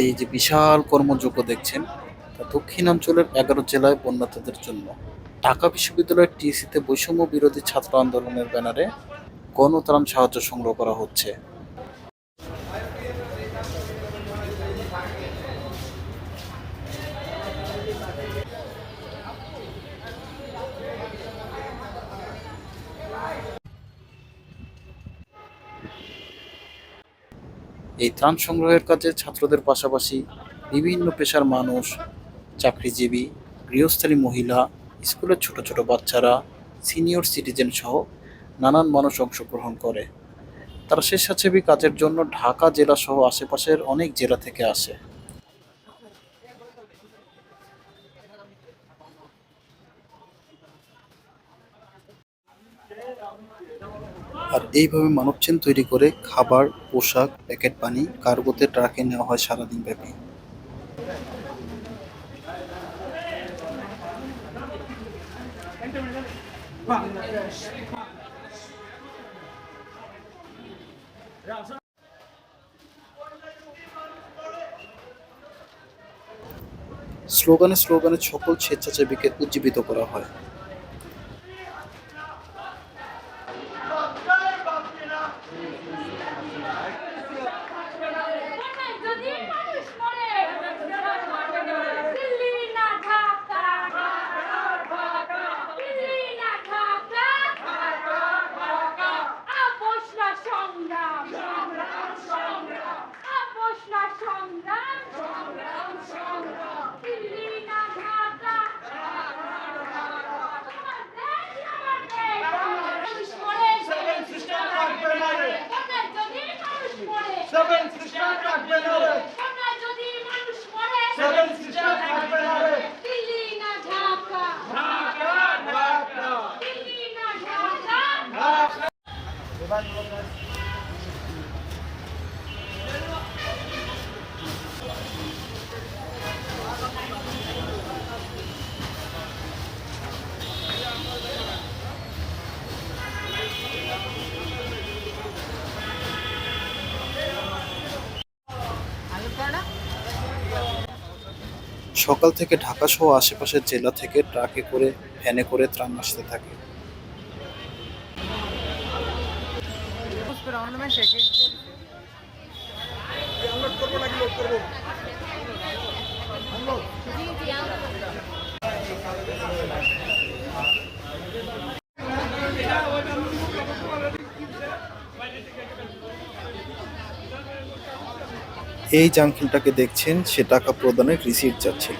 এই যে বিশাল কর্মযজ্ঞ দেখছেন, তা দক্ষিণাঞ্চলের ১১ জেলায় বন্যার্তদের জন্য। ঢাকা বিশ্ববিদ্যালয়ের টিএসসিতে বৈষম্য বিরোধী ছাত্র আন্দোলনের ব্যানারে গণত্রাণ সাহায্য সংগ্রহ করা হচ্ছে। এই ত্রাণ সংগ্রহের কাজে ছাত্রদের পাশাপাশি বিভিন্ন পেশার মানুষ, চাকরিজীবী, গৃহস্থালী মহিলা, স্কুলের ছোট ছোট বাচ্চারা, সিনিয়র সিটিজেন সহ নানান মানুষ অংশগ্রহণ করে। তারা স্বেচ্ছাসেবী কাজের জন্য ঢাকা জেলা সহ আশেপাশের অনেক জেলা থেকে আসে। আর এইভাবে মানবচেন তৈরি করে খাবার, পোশাক, প্যাকেট পানি কার্গোতে ট্রাকে নেওয়া হয় সারাদিন ব্যাপী। স্লোগানে স্লোগানে সকল স্বেচ্ছাসেবীকে উজ্জীবিত করা হয়। Seven sister থাকবে না রে কোনা যদি মানুষ মরে সেভেন সিস্টার থাকবে না রে দিল্লি না ঢাকা ঢাকা ঢাকা দিল্লি না ঢাকা ঢাকা সকাল থেকে ঢাকা সহ আশেপাশের জেলা থেকে ট্রাকে করে, ভ্যানে করে ত্রাণ আসতে থাকে। এই যে আঙ্কেলটাকে দেখছেন, সে টাকা প্রদানের রিসিট যাচ্ছিল।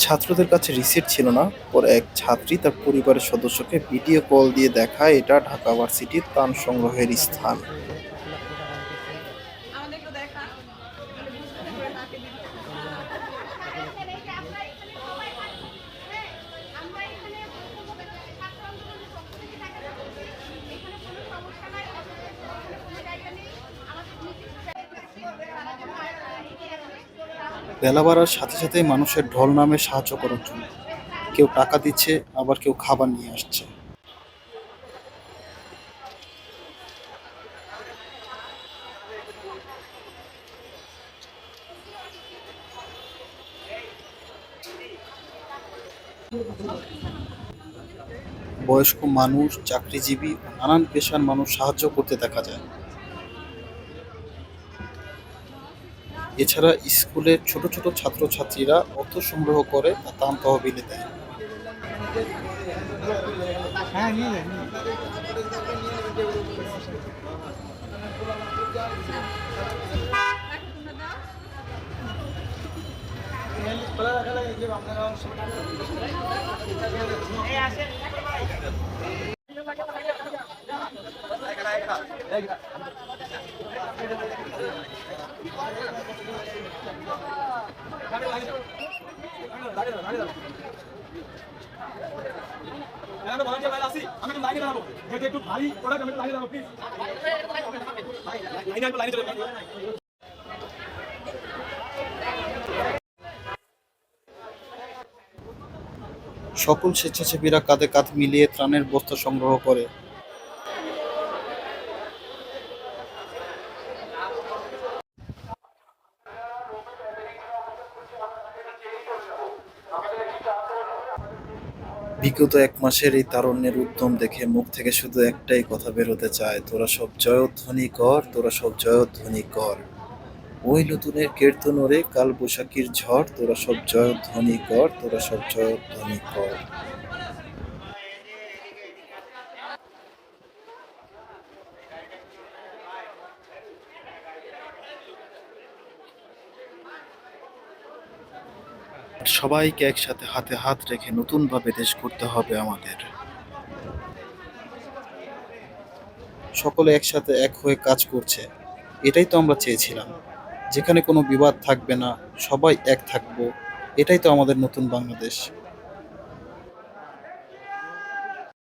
ছাত্রদের কাছে রিসিট ছিল না, পরে এক ছাত্রী তার পরিবারের সদস্যকে ভিডিও কল দিয়ে দেখায় এটা ঢাকা ভার্সিটির ত্রাণ সংগ্রহের স্থান। বেলা বাড়ার সাথে সাথেই মানুষের ঢল নামে সাহায্য করার জন্য। কেউ টাকা দিচ্ছে, আবার কেউ খাবার নিয়ে আসছে। বয়স্ক মানুষ, চাকরিজীবী ও নানান পেশার মানুষ সাহায্য করতে দেখা যায়। এছাড়া স্কুলের ছোট ছোট ছাত্রছাত্রীরা অর্থ সংগ্রহ করে তা ত্রাণ তহবিলে দেয়। আমি লাইনে দাঁড়াবো, যেহেতু একটু ভারী প্রোডাক্ট, আমি লাইনে দাঁড়াবো প্লিজ। লাইনে চলে সকল স্বেচ্ছাসেবীরা কাঁধে কাঁধ মিলিয়ে ত্রাণের বস্তা সংগ্রহ করে। বিগত ১ মাসের এই তারুণ্যের উদ্যম দেখে মুখ থেকে শুধু একটাই কথা বেরোতে চায়, তোরা সব জয়ধ্বনি কর, তোরা সব জয়ধ্বনি কর। ওই নতুনের কীর্তন ওরে কাল বৈশাখীর ঝড়, তোরা সব জয়ধ্বনি কর, তোরা সব জয়ধ্বনি কর। সবাইকে একসাথে হাতে হাত রেখে নতুনভাবে দেশ গড়তে হবে আমাদের। সকলে একসাথে এক হয়ে কাজ করছে, এটাই তো আমরা চেয়েছিলাম। যেখানে কোনো বিবাদ থাকবে না, সবাই এক থাকবো, এটাই তো আমাদের নতুন বাংলাদেশ।